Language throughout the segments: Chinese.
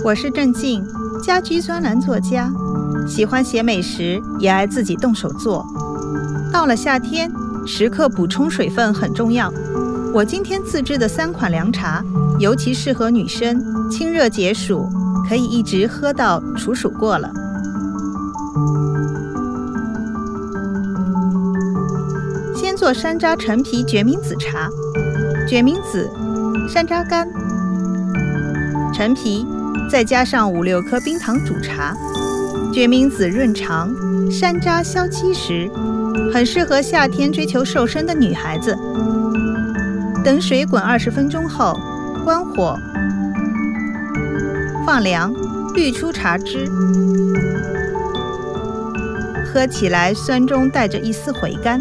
我是郑静，家居专栏作家，喜欢写美食，也爱自己动手做。到了夏天，时刻补充水分很重要。我今天自制的3款凉茶，尤其适合女生，清热解暑，可以一直喝到处暑过了。先做山楂陈皮决明子茶。决明子、山楂干、陈皮，再加上5-6颗冰糖煮茶。决明子润肠，山楂消积食，很适合夏天追求瘦身的女孩子。等水滚20分钟后，关火，放凉，滤出茶汁。喝起来酸中带着一丝回甘。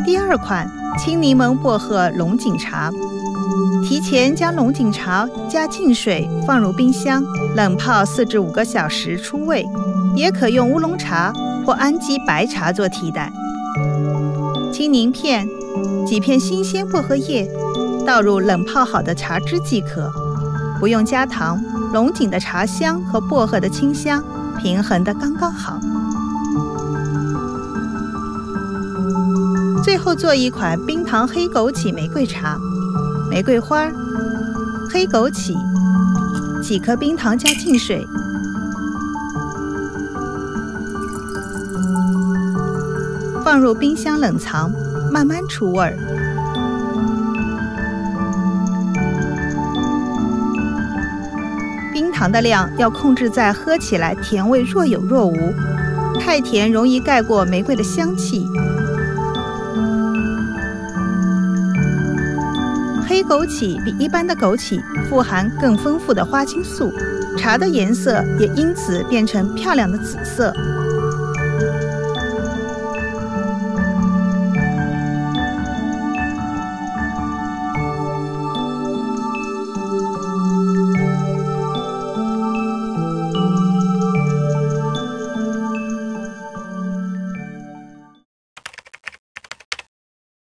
第2款青柠檬薄荷龙井茶。提前将龙井茶加净水放入冰箱冷泡4至5个小时出味，也可用乌龙茶或安吉白茶做替代。青柠片、几片新鲜薄荷叶倒入冷泡好的茶汁即可，不用加糖。龙井的茶香和薄荷的清香平衡得刚刚好。最后做一款冰糖黑枸杞玫瑰茶。玫瑰花、黑枸杞、几颗冰糖加净水，放入冰箱冷藏，慢慢出味儿。冰糖的量要控制在喝起来甜味若有若无，太甜容易盖过玫瑰的香气。黑枸杞比一般的枸杞富含更丰富的花青素，茶的颜色也因此变成漂亮的紫色。